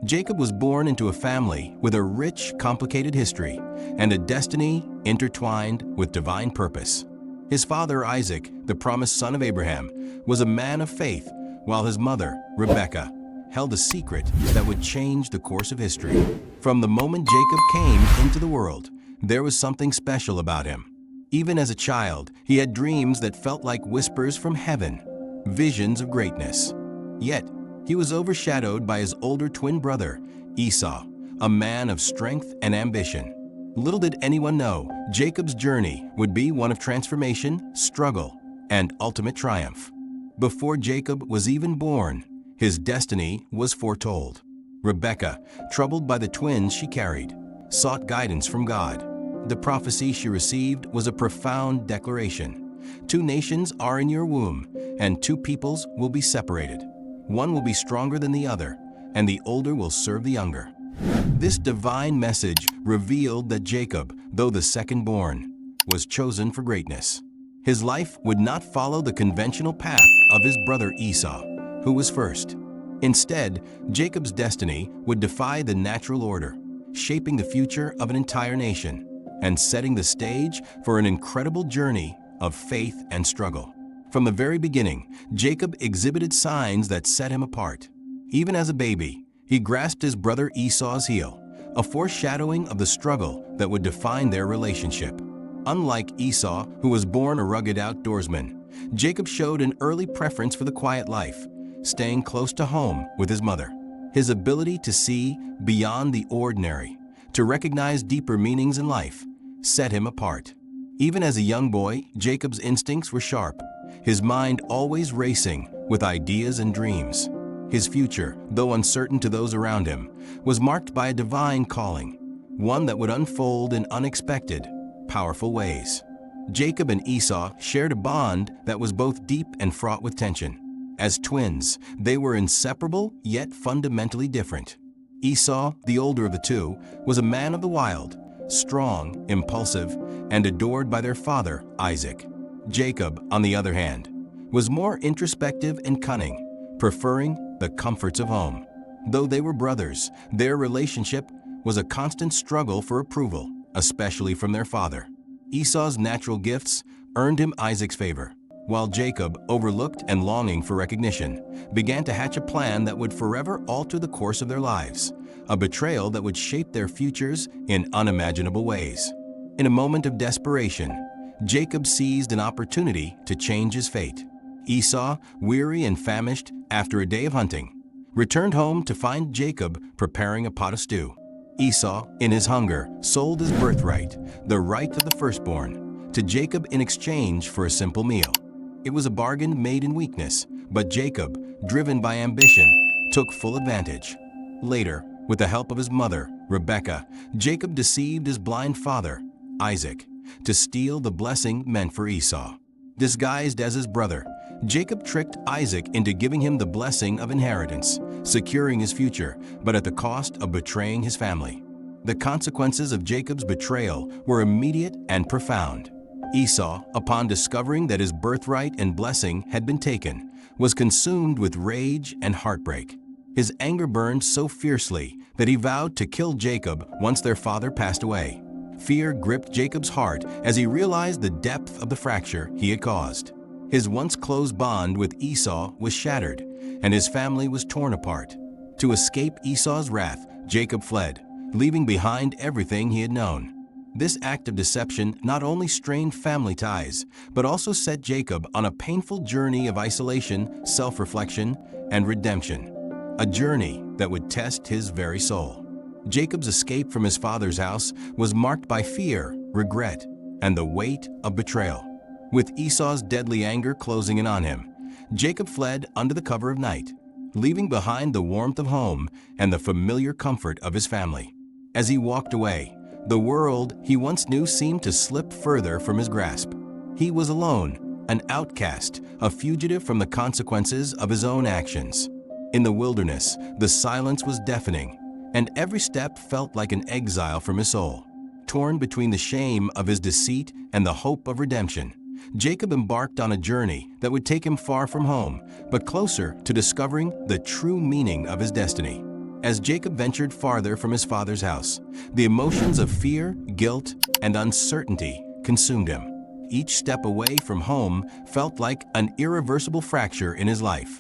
Jacob was born into a family with a rich, complicated history and a destiny intertwined with divine purpose. His father, Isaac, the promised son of Abraham, was a man of faith, while his mother, Rebekah, held a secret that would change the course of history. From the moment Jacob came into the world, there was something special about him. Even as a child, he had dreams that felt like whispers from heaven, visions of greatness. Yet, he was overshadowed by his older twin brother, Esau, a man of strength and ambition. Little did anyone know, Jacob's journey would be one of transformation, struggle, and ultimate triumph. Before Jacob was even born, his destiny was foretold. Rebekah, troubled by the twins she carried, sought guidance from God. The prophecy she received was a profound declaration. 2 nations are in your womb, and 2 peoples will be separated. One will be stronger than the other, and the older will serve the younger. This divine message revealed that Jacob, though the second-born, was chosen for greatness. His life would not follow the conventional path of his brother Esau, who was first. Instead, Jacob's destiny would defy the natural order, shaping the future of an entire nation and setting the stage for an incredible journey of faith and struggle. From the very beginning, Jacob exhibited signs that set him apart. Even as a baby, he grasped his brother Esau's heel, a foreshadowing of the struggle that would define their relationship. Unlike Esau, who was born a rugged outdoorsman, Jacob showed an early preference for the quiet life, staying close to home with his mother. His ability to see beyond the ordinary, to recognize deeper meanings in life, set him apart. Even as a young boy, Jacob's instincts were sharp, his mind always racing with ideas and dreams. His future, though uncertain to those around him, was marked by a divine calling, one that would unfold in unexpected, powerful ways. Jacob and Esau shared a bond that was both deep and fraught with tension. As twins, they were inseparable yet fundamentally different. Esau, the older of the two, was a man of the wild, strong, impulsive, and adored by their father, Isaac. Jacob, on the other hand, was more introspective and cunning, preferring the comforts of home. Though they were brothers, their relationship was a constant struggle for approval, especially from their father. Esau's natural gifts earned him Isaac's favor, while Jacob, overlooked and longing for recognition, began to hatch a plan that would forever alter the course of their lives, a betrayal that would shape their futures in unimaginable ways. In a moment of desperation, Jacob seized an opportunity to change his fate. Esau, weary and famished after a day of hunting, returned home to find Jacob preparing a pot of stew. Esau, in his hunger, sold his birthright, the right of the firstborn, to Jacob in exchange for a simple meal. It was a bargain made in weakness, but Jacob, driven by ambition, took full advantage. Later, with the help of his mother, Rebekah, Jacob deceived his blind father, Isaac, to steal the blessing meant for Esau. Disguised as his brother, Jacob tricked Isaac into giving him the blessing of inheritance, securing his future, but at the cost of betraying his family. The consequences of Jacob's betrayal were immediate and profound. Esau, upon discovering that his birthright and blessing had been taken, was consumed with rage and heartbreak. His anger burned so fiercely that he vowed to kill Jacob once their father passed away. Fear gripped Jacob's heart as he realized the depth of the fracture he had caused. His once close bond with Esau was shattered, and his family was torn apart. To escape Esau's wrath, Jacob fled, leaving behind everything he had known. This act of deception not only strained family ties, but also set Jacob on a painful journey of isolation, self-reflection, and redemption, a journey that would test his very soul. Jacob's escape from his father's house was marked by fear, regret, and the weight of betrayal. With Esau's deadly anger closing in on him, Jacob fled under the cover of night, leaving behind the warmth of home and the familiar comfort of his family. As he walked away, the world he once knew seemed to slip further from his grasp. He was alone, an outcast, a fugitive from the consequences of his own actions. In the wilderness, the silence was deafening, and every step felt like an exile from his soul. Torn between the shame of his deceit and the hope of redemption, Jacob embarked on a journey that would take him far from home, but closer to discovering the true meaning of his destiny. As Jacob ventured farther from his father's house, the emotions of fear, guilt, and uncertainty consumed him. Each step away from home felt like an irreversible fracture in his life.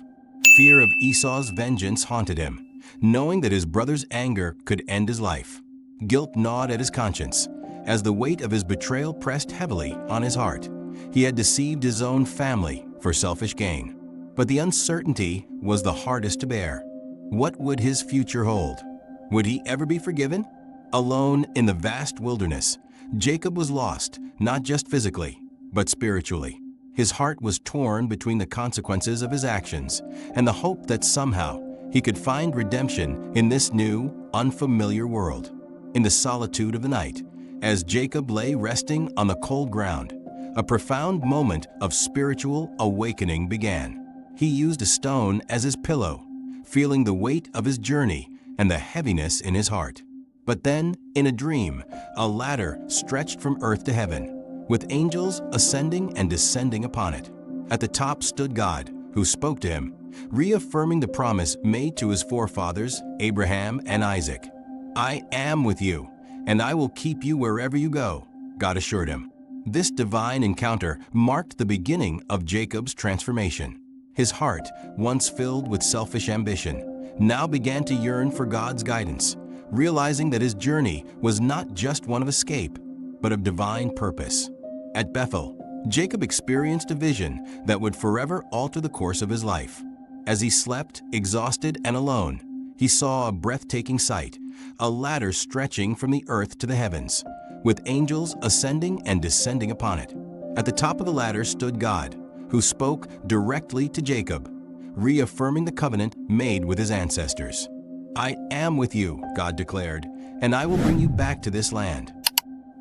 Fear of Esau's vengeance haunted him, knowing that his brother's anger could end his life. Guilt gnawed at his conscience, as the weight of his betrayal pressed heavily on his heart. He had deceived his own family for selfish gain. But the uncertainty was the hardest to bear. What would his future hold? Would he ever be forgiven? Alone in the vast wilderness, Jacob was lost, not just physically, but spiritually. His heart was torn between the consequences of his actions and the hope that somehow he could find redemption in this new, unfamiliar world. In the solitude of the night, as Jacob lay resting on the cold ground, a profound moment of spiritual awakening began. He used a stone as his pillow, feeling the weight of his journey and the heaviness in his heart. But then, in a dream, a ladder stretched from earth to heaven, with angels ascending and descending upon it. At the top stood God, who spoke to him, reaffirming the promise made to his forefathers, Abraham and Isaac. "I am with you, and I will keep you wherever you go," God assured him. This divine encounter marked the beginning of Jacob's transformation. His heart, once filled with selfish ambition, now began to yearn for God's guidance, realizing that his journey was not just one of escape, but of divine purpose. At Bethel, Jacob experienced a vision that would forever alter the course of his life. As he slept, exhausted and alone, he saw a breathtaking sight, a ladder stretching from the earth to the heavens, with angels ascending and descending upon it. At the top of the ladder stood God, who spoke directly to Jacob, reaffirming the covenant made with his ancestors. "I am with you," God declared, "and I will bring you back to this land."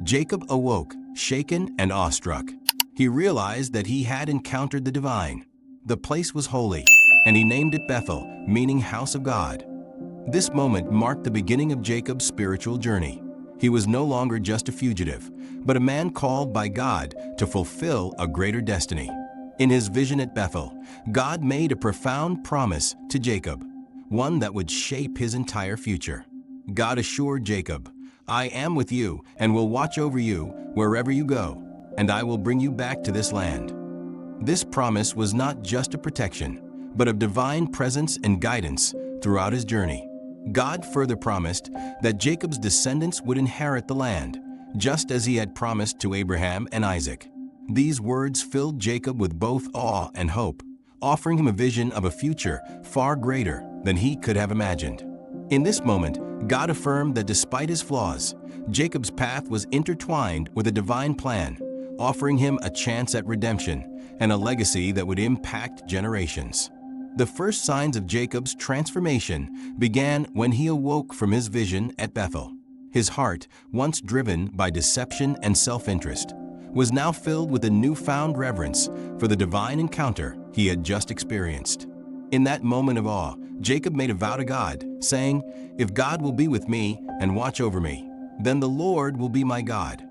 Jacob awoke, shaken and awestruck. He realized that he had encountered the divine. The place was holy, and he named it Bethel, meaning house of God. This moment marked the beginning of Jacob's spiritual journey. He was no longer just a fugitive, but a man called by God to fulfill a greater destiny. In his vision at Bethel, God made a profound promise to Jacob, one that would shape his entire future. God assured Jacob, "I am with you and will watch over you wherever you go, and I will bring you back to this land." This promise was not just a protection, but of divine presence and guidance throughout his journey. God further promised that Jacob's descendants would inherit the land, just as he had promised to Abraham and Isaac. These words filled Jacob with both awe and hope, offering him a vision of a future far greater than he could have imagined. In this moment, God affirmed that despite his flaws, Jacob's path was intertwined with a divine plan, offering him a chance at redemption and a legacy that would impact generations. The first signs of Jacob's transformation began when he awoke from his vision at Bethel. His heart, once driven by deception and self-interest, was now filled with a newfound reverence for the divine encounter he had just experienced. In that moment of awe, Jacob made a vow to God, saying, "If God will be with me and watch over me, then the Lord will be my God."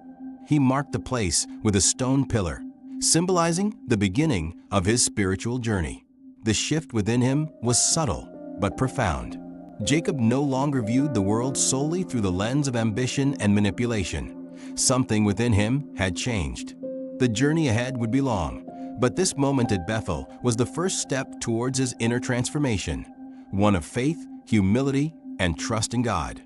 He marked the place with a stone pillar, symbolizing the beginning of his spiritual journey. The shift within him was subtle but profound. Jacob no longer viewed the world solely through the lens of ambition and manipulation. Something within him had changed. The journey ahead would be long, but this moment at Bethel was the first step towards his inner transformation, one of faith, humility, and trust in God.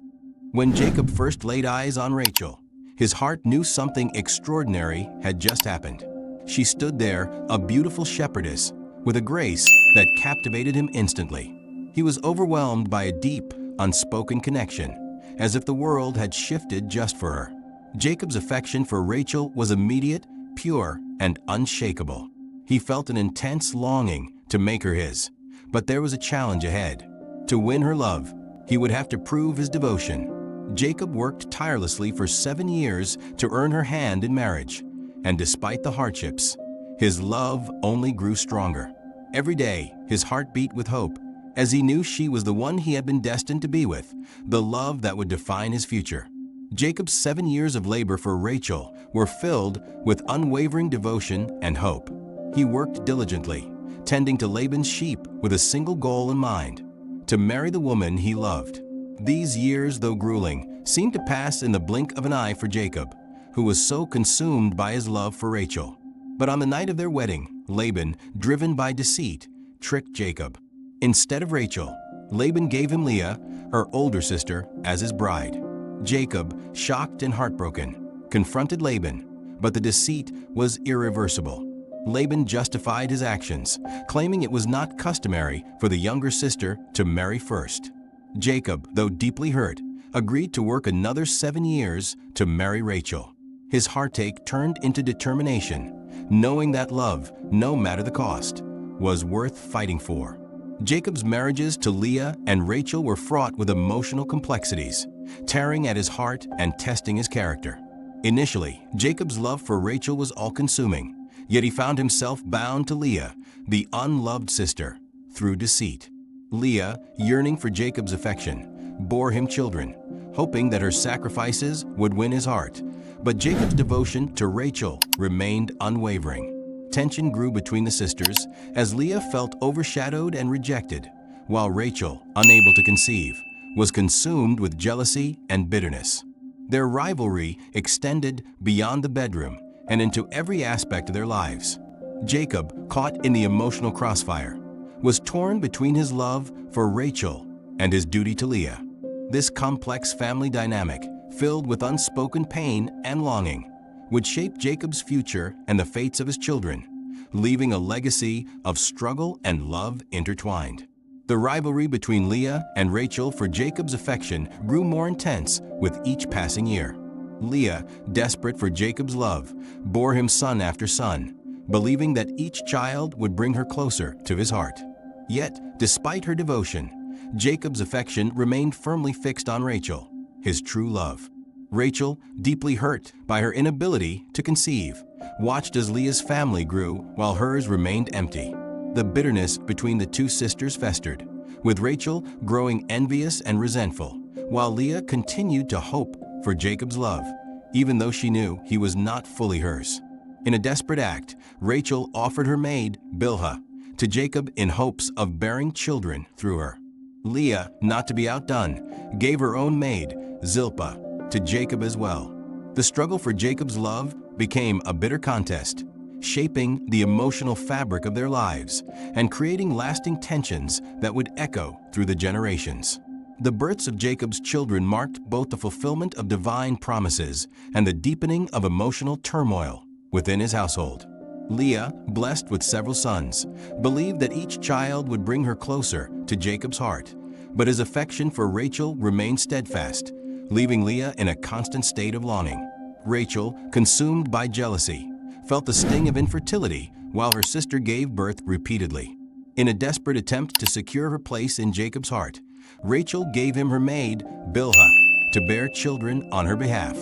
When Jacob first laid eyes on Rachel, his heart knew something extraordinary had just happened. She stood there, a beautiful shepherdess, with a grace that captivated him instantly. He was overwhelmed by a deep, unspoken connection, as if the world had shifted just for her. Jacob's affection for Rachel was immediate, pure, and unshakable. He felt an intense longing to make her his, but there was a challenge ahead. To win her love, he would have to prove his devotion. Jacob worked tirelessly for 7 years to earn her hand in marriage, and despite the hardships, his love only grew stronger. Every day, his heart beat with hope, as he knew she was the one he had been destined to be with, the love that would define his future. Jacob's 7 years of labor for Rachel were filled with unwavering devotion and hope. He worked diligently, tending to Laban's sheep with a single goal in mind: to marry the woman he loved. These years, though grueling, seemed to pass in the blink of an eye for Jacob, who was so consumed by his love for Rachel. But on the night of their wedding, Laban, driven by deceit, tricked Jacob. Instead of Rachel, Laban gave him Leah, her older sister, as his bride. Jacob, shocked and heartbroken, confronted Laban, but the deceit was irreversible. Laban justified his actions, claiming it was not customary for the younger sister to marry first. Jacob, though deeply hurt, agreed to work another 7 years to marry Rachel. His heartache turned into determination, knowing that love, no matter the cost, was worth fighting for. Jacob's marriages to Leah and Rachel were fraught with emotional complexities, tearing at his heart and testing his character. Initially, Jacob's love for Rachel was all-consuming, yet he found himself bound to Leah, the unloved sister, through deceit. Leah, yearning for Jacob's affection, bore him children, hoping that her sacrifices would win his heart. But Jacob's devotion to Rachel remained unwavering. Tension grew between the sisters as Leah felt overshadowed and rejected, while Rachel, unable to conceive, was consumed with jealousy and bitterness. Their rivalry extended beyond the bedroom and into every aspect of their lives. Jacob, caught in the emotional crossfire, was torn between his love for Rachel and his duty to Leah. This complex family dynamic, filled with unspoken pain and longing, would shape Jacob's future and the fates of his children, leaving a legacy of struggle and love intertwined. The rivalry between Leah and Rachel for Jacob's affection grew more intense with each passing year. Leah, desperate for Jacob's love, bore him son after son, believing that each child would bring her closer to his heart. Yet, despite her devotion, Jacob's affection remained firmly fixed on Rachel, his true love. Rachel, deeply hurt by her inability to conceive, watched as Leah's family grew while hers remained empty. The bitterness between the two sisters festered, with Rachel growing envious and resentful, while Leah continued to hope for Jacob's love, even though she knew he was not fully hers. In a desperate act, Rachel offered her maid, Bilhah, to Jacob in hopes of bearing children through her. Leah, not to be outdone, gave her own maid, Zilpah, to Jacob as well. The struggle for Jacob's love became a bitter contest, shaping the emotional fabric of their lives and creating lasting tensions that would echo through the generations. The births of Jacob's children marked both the fulfillment of divine promises and the deepening of emotional turmoil within his household. Leah, blessed with several sons, believed that each child would bring her closer to Jacob's heart, but his affection for Rachel remained steadfast, leaving Leah in a constant state of longing. Rachel, consumed by jealousy, felt the sting of infertility while her sister gave birth repeatedly. In a desperate attempt to secure her place in Jacob's heart, Rachel gave him her maid, Bilhah, to bear children on her behalf.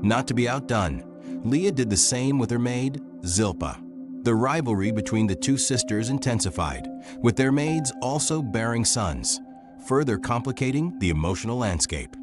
Not to be outdone, Leah did the same with her maid, Zilpah. The rivalry between the two sisters intensified, with their maids also bearing sons, further complicating the emotional landscape.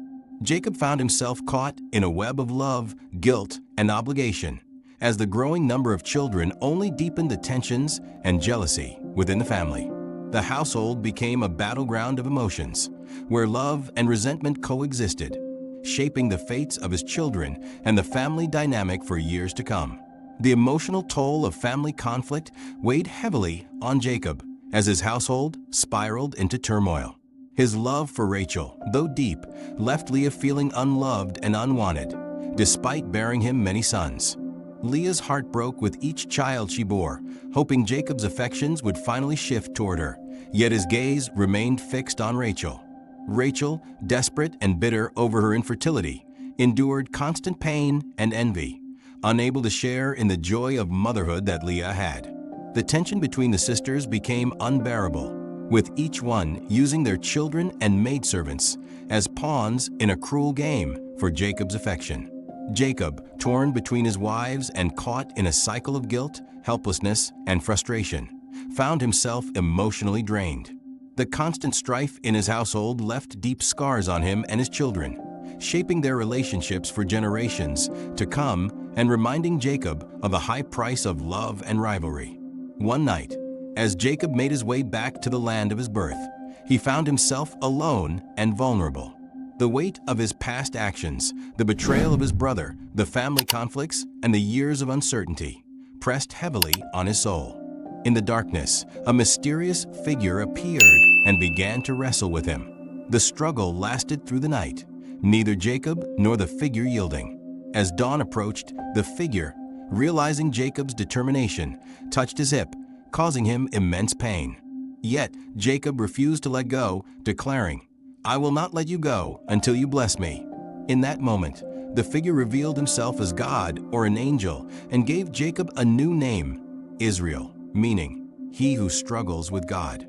Jacob found himself caught in a web of love, guilt, and obligation, as the growing number of children only deepened the tensions and jealousy within the family. The household became a battleground of emotions, where love and resentment coexisted, shaping the fates of his children and the family dynamic for years to come. The emotional toll of family conflict weighed heavily on Jacob as his household spiraled into turmoil. His love for Rachel, though deep, left Leah feeling unloved and unwanted, despite bearing him many sons. Leah's heart broke with each child she bore, hoping Jacob's affections would finally shift toward her, yet his gaze remained fixed on Rachel. Rachel, desperate and bitter over her infertility, endured constant pain and envy, unable to share in the joy of motherhood that Leah had. The tension between the sisters became unbearable, with each one using their children and maidservants as pawns in a cruel game for Jacob's affection. Jacob, torn between his wives and caught in a cycle of guilt, helplessness, and frustration, found himself emotionally drained. The constant strife in his household left deep scars on him and his children, shaping their relationships for generations to come and reminding Jacob of the high price of love and rivalry. One night, as Jacob made his way back to the land of his birth, he found himself alone and vulnerable. The weight of his past actions, the betrayal of his brother, the family conflicts, and the years of uncertainty pressed heavily on his soul. In the darkness, a mysterious figure appeared and began to wrestle with him. The struggle lasted through the night, neither Jacob nor the figure yielding. As dawn approached, the figure, realizing Jacob's determination, touched his hip, causing him immense pain. Yet Jacob refused to let go, declaring, "I will not let you go until you bless me." In that moment, the figure revealed himself as God or an angel and gave Jacob a new name, Israel, meaning he who struggles with God.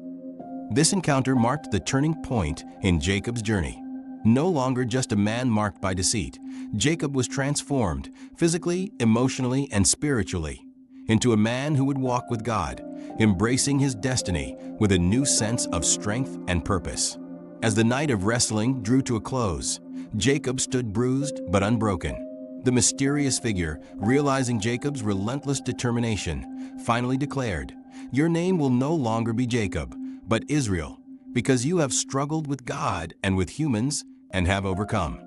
This encounter marked the turning point in Jacob's journey. No longer just a man marked by deceit, Jacob was transformed physically, emotionally, and spiritually into a man who would walk with God, embracing his destiny with a new sense of strength and purpose. As the night of wrestling drew to a close, Jacob stood bruised but unbroken. The mysterious figure, realizing Jacob's relentless determination, finally declared, "Your name will no longer be Jacob, but Israel, because you have struggled with God and with humans and have overcome."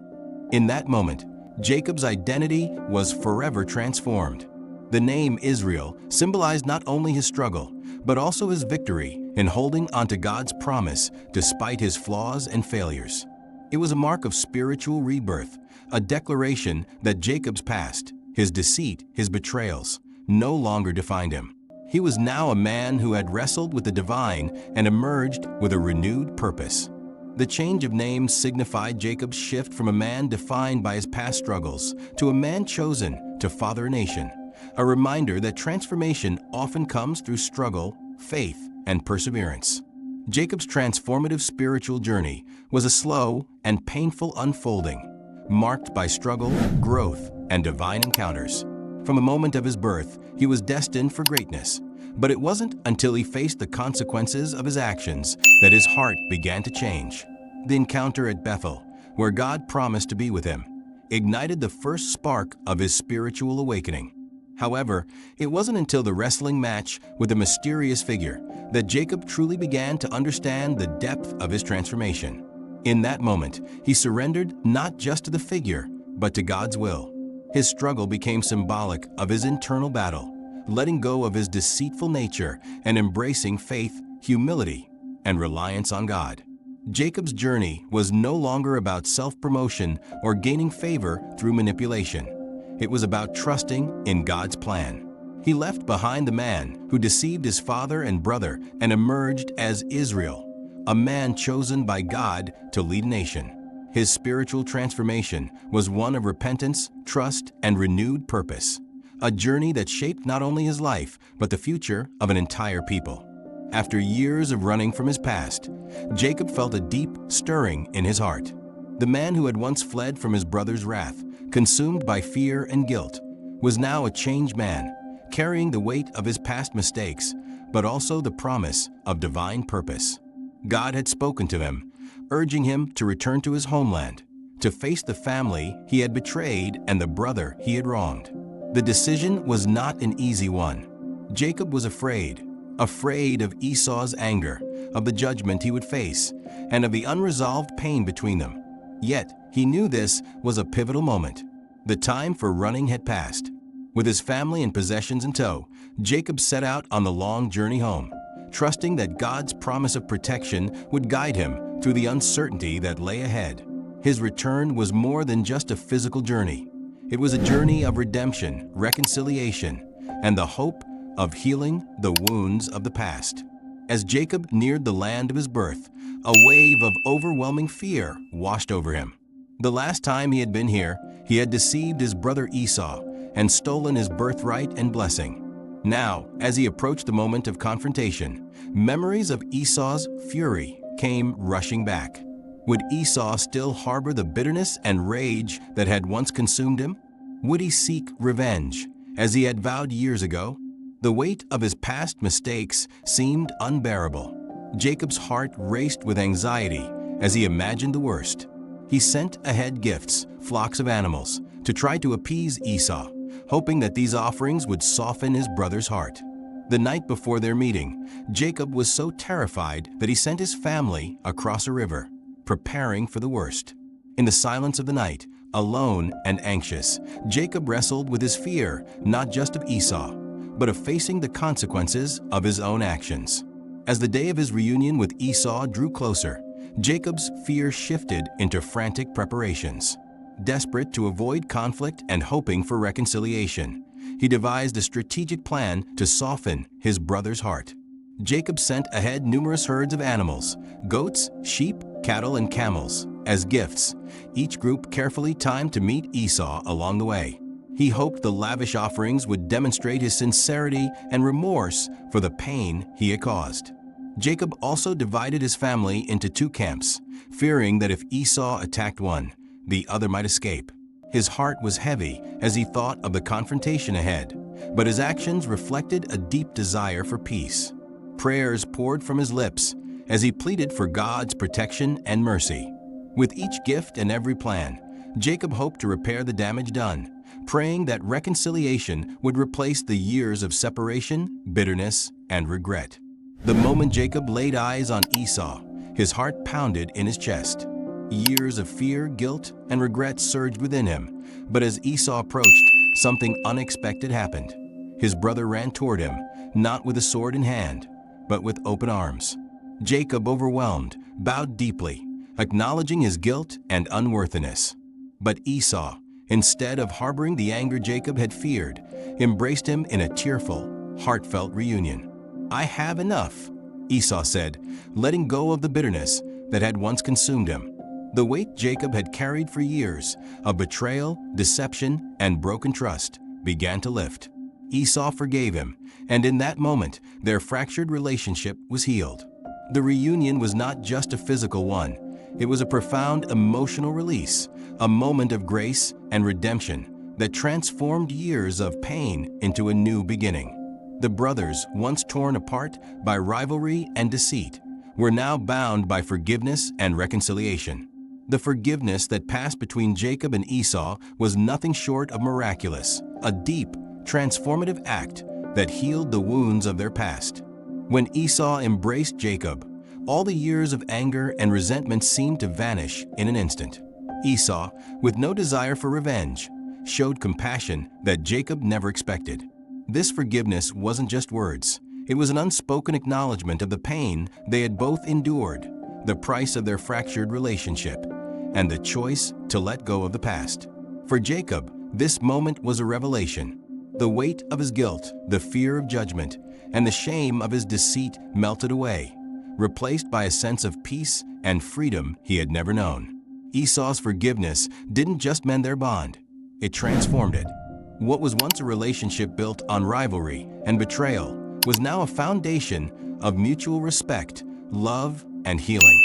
In that moment, Jacob's identity was forever transformed. The name Israel symbolized not only his struggle, but also his victory in holding onto God's promise despite his flaws and failures. It was a mark of spiritual rebirth, a declaration that Jacob's past, his deceit, his betrayals, no longer defined him. He was now a man who had wrestled with the divine and emerged with a renewed purpose. The change of name signified Jacob's shift from a man defined by his past struggles to a man chosen to father a nation, a reminder that transformation often comes through struggle, faith, and perseverance. Jacob's transformative spiritual journey was a slow and painful unfolding, marked by struggle, growth, and divine encounters. From the moment of his birth, he was destined for greatness, but it wasn't until he faced the consequences of his actions that his heart began to change. The encounter at Bethel, where God promised to be with him, ignited the first spark of his spiritual awakening. However, it wasn't until the wrestling match with the mysterious figure that Jacob truly began to understand the depth of his transformation. In that moment, he surrendered not just to the figure, but to God's will. His struggle became symbolic of his internal battle, letting go of his deceitful nature and embracing faith, humility, and reliance on God. Jacob's journey was no longer about self-promotion or gaining favor through manipulation. It was about trusting in God's plan. He left behind the man who deceived his father and brother and emerged as Israel, a man chosen by God to lead a nation. His spiritual transformation was one of repentance, trust, and renewed purpose, a journey that shaped not only his life, but the future of an entire people. After years of running from his past, Jacob felt a deep stirring in his heart. The man who had once fled from his brother's wrath, consumed by fear and guilt, was now a changed man, carrying the weight of his past mistakes, but also the promise of divine purpose. God had spoken to him, urging him to return to his homeland, to face the family he had betrayed and the brother he had wronged. The decision was not an easy one. Jacob was afraid of Esau's anger, of the judgment he would face, and of the unresolved pain between them. Yet, he knew this was a pivotal moment. The time for running had passed. With his family and possessions in tow, Jacob set out on the long journey home, trusting that God's promise of protection would guide him through the uncertainty that lay ahead. His return was more than just a physical journey. It was a journey of redemption, reconciliation, and the hope of healing the wounds of the past. As Jacob neared the land of his birth, a wave of overwhelming fear washed over him. The last time he had been here, he had deceived his brother Esau and stolen his birthright and blessing. Now, as he approached the moment of confrontation, memories of Esau's fury came rushing back. Would Esau still harbor the bitterness and rage that had once consumed him? Would he seek revenge, as he had vowed years ago? The weight of his past mistakes seemed unbearable. Jacob's heart raced with anxiety as he imagined the worst. He sent ahead gifts, flocks of animals, to try to appease Esau, hoping that these offerings would soften his brother's heart. The night before their meeting, Jacob was so terrified that he sent his family across a river, preparing for the worst. In the silence of the night, alone and anxious, Jacob wrestled with his fear, not just of Esau, but of facing the consequences of his own actions. As the day of his reunion with Esau drew closer, Jacob's fear shifted into frantic preparations. Desperate to avoid conflict and hoping for reconciliation, he devised a strategic plan to soften his brother's heart. Jacob sent ahead numerous herds of animals, goats, sheep, cattle, and camels, as gifts, each group carefully timed to meet Esau along the way. He hoped the lavish offerings would demonstrate his sincerity and remorse for the pain he had caused. Jacob also divided his family into two camps, fearing that if Esau attacked one, the other might escape. His heart was heavy as he thought of the confrontation ahead, but his actions reflected a deep desire for peace. Prayers poured from his lips as he pleaded for God's protection and mercy. With each gift and every plan, Jacob hoped to repair the damage done, praying that reconciliation would replace the years of separation, bitterness, and regret. The moment Jacob laid eyes on Esau, his heart pounded in his chest. Years of fear, guilt, and regret surged within him, but as Esau approached, something unexpected happened. His brother ran toward him, not with a sword in hand, but with open arms. Jacob, overwhelmed, bowed deeply, acknowledging his guilt and unworthiness. But Esau, instead of harboring the anger Jacob had feared, embraced him in a tearful, heartfelt reunion. "I have enough," Esau said, letting go of the bitterness that had once consumed him. The weight Jacob had carried for years of betrayal, deception, and broken trust began to lift. Esau forgave him, and in that moment, their fractured relationship was healed. The reunion was not just a physical one. It was a profound emotional release, a moment of grace and redemption that transformed years of pain into a new beginning. The brothers, once torn apart by rivalry and deceit, were now bound by forgiveness and reconciliation. The forgiveness that passed between Jacob and Esau was nothing short of miraculous, a deep, transformative act that healed the wounds of their past. When Esau embraced Jacob, all the years of anger and resentment seemed to vanish in an instant. Esau, with no desire for revenge, showed compassion that Jacob never expected. This forgiveness wasn't just words. It was an unspoken acknowledgement of the pain they had both endured, the price of their fractured relationship, and the choice to let go of the past. For Jacob, this moment was a revelation. The weight of his guilt, the fear of judgment, and the shame of his deceit melted away, replaced by a sense of peace and freedom he had never known. Esau's forgiveness didn't just mend their bond, it transformed it. What was once a relationship built on rivalry and betrayal was now a foundation of mutual respect, love, and healing.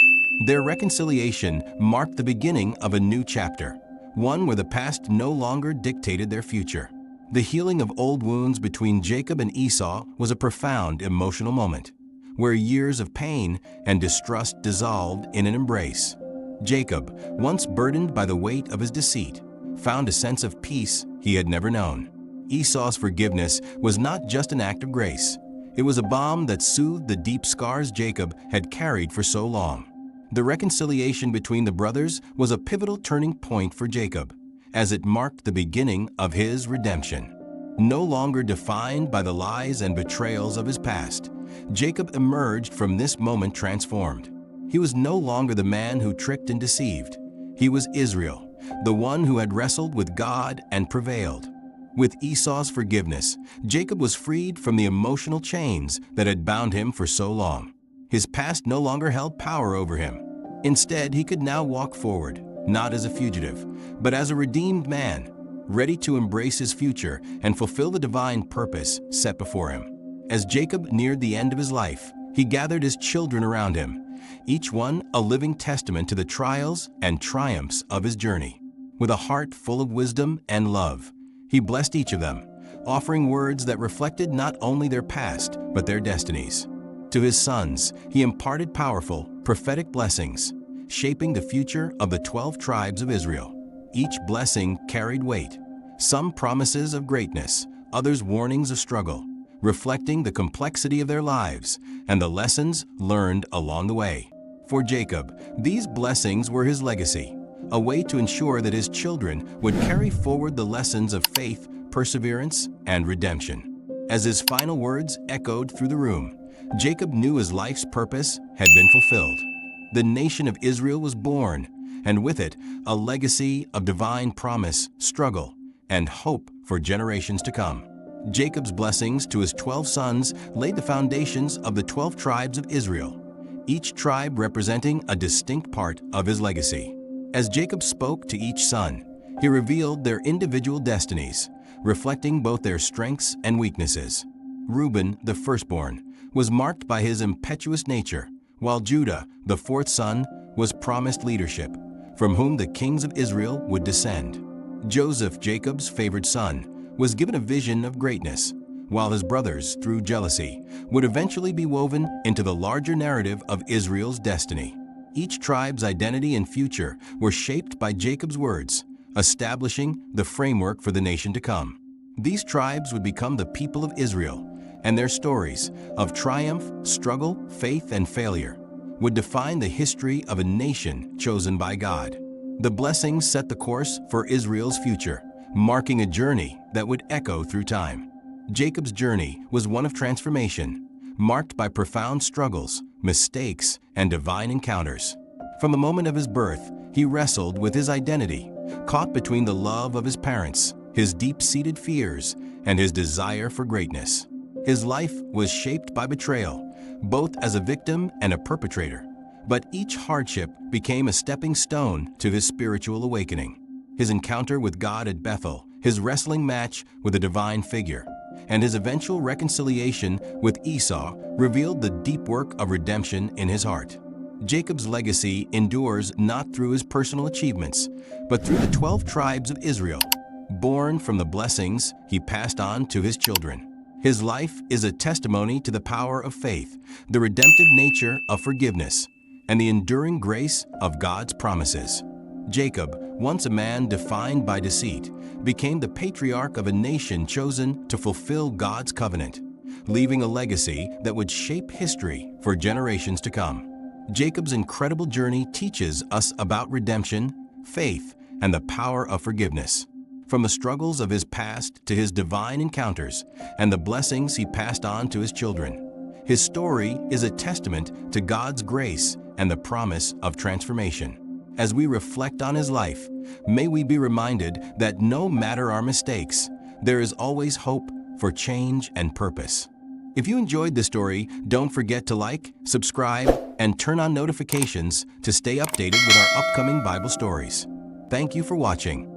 Their reconciliation marked the beginning of a new chapter, one where the past no longer dictated their future. The healing of old wounds between Jacob and Esau was a profound emotional moment, where years of pain and distrust dissolved in an embrace. Jacob, once burdened by the weight of his deceit, found a sense of peace he had never known. Esau's forgiveness was not just an act of grace. It was a balm that soothed the deep scars Jacob had carried for so long. The reconciliation between the brothers was a pivotal turning point for Jacob, as it marked the beginning of his redemption. No longer defined by the lies and betrayals of his past, Jacob emerged from this moment transformed. He was no longer the man who tricked and deceived. He was Israel, the one who had wrestled with God and prevailed. With Esau's forgiveness, Jacob was freed from the emotional chains that had bound him for so long. His past no longer held power over him. Instead, he could now walk forward, not as a fugitive, but as a redeemed man, ready to embrace his future and fulfill the divine purpose set before him. As Jacob neared the end of his life, he gathered his children around him, each one a living testament to the trials and triumphs of his journey. With a heart full of wisdom and love, he blessed each of them, offering words that reflected not only their past, but their destinies. To his sons, he imparted powerful, prophetic blessings, shaping the future of the 12 tribes of Israel. Each blessing carried weight, some promises of greatness, others warnings of struggle, reflecting the complexity of their lives and the lessons learned along the way. For Jacob, these blessings were his legacy, a way to ensure that his children would carry forward the lessons of faith, perseverance, and redemption. As his final words echoed through the room, Jacob knew his life's purpose had been fulfilled. The nation of Israel was born, and with it, a legacy of divine promise, struggle, and hope for generations to come. Jacob's blessings to his 12 sons laid the foundations of the 12 tribes of Israel, each tribe representing a distinct part of his legacy. As Jacob spoke to each son, he revealed their individual destinies, reflecting both their strengths and weaknesses. Reuben, the firstborn, was marked by his impetuous nature, while Judah, the fourth son, was promised leadership, from whom the kings of Israel would descend. Joseph, Jacob's favored son, was given a vision of greatness, while his brothers, through jealousy, would eventually be woven into the larger narrative of Israel's destiny. Each tribe's identity and future were shaped by Jacob's words, establishing the framework for the nation to come. These tribes would become the people of Israel, and their stories of triumph, struggle, faith, and failure would define the history of a nation chosen by God. The blessings set the course for Israel's future, marking a journey that would echo through time. Jacob's journey was one of transformation, marked by profound struggles, mistakes, and divine encounters. From the moment of his birth, he wrestled with his identity, caught between the love of his parents, his deep-seated fears, and his desire for greatness. His life was shaped by betrayal, both as a victim and a perpetrator, but each hardship became a stepping stone to his spiritual awakening. His encounter with God at Bethel, his wrestling match with a divine figure, and his eventual reconciliation with Esau revealed the deep work of redemption in his heart. Jacob's legacy endures not through his personal achievements, but through the 12 tribes of Israel. Born from the blessings he passed on to his children. His life is a testimony to the power of faith, the redemptive nature of forgiveness, and the enduring grace of God's promises. Jacob, once a man defined by deceit, became the patriarch of a nation chosen to fulfill God's covenant, leaving a legacy that would shape history for generations to come. Jacob's incredible journey teaches us about redemption, faith, and the power of forgiveness. From the struggles of his past to his divine encounters and the blessings he passed on to his children, his story is a testament to God's grace and the promise of transformation. As we reflect on his life, may we be reminded that no matter our mistakes, there is always hope for change and purpose. If you enjoyed this story, don't forget to like, subscribe, and turn on notifications to stay updated with our upcoming Bible stories. Thank you for watching.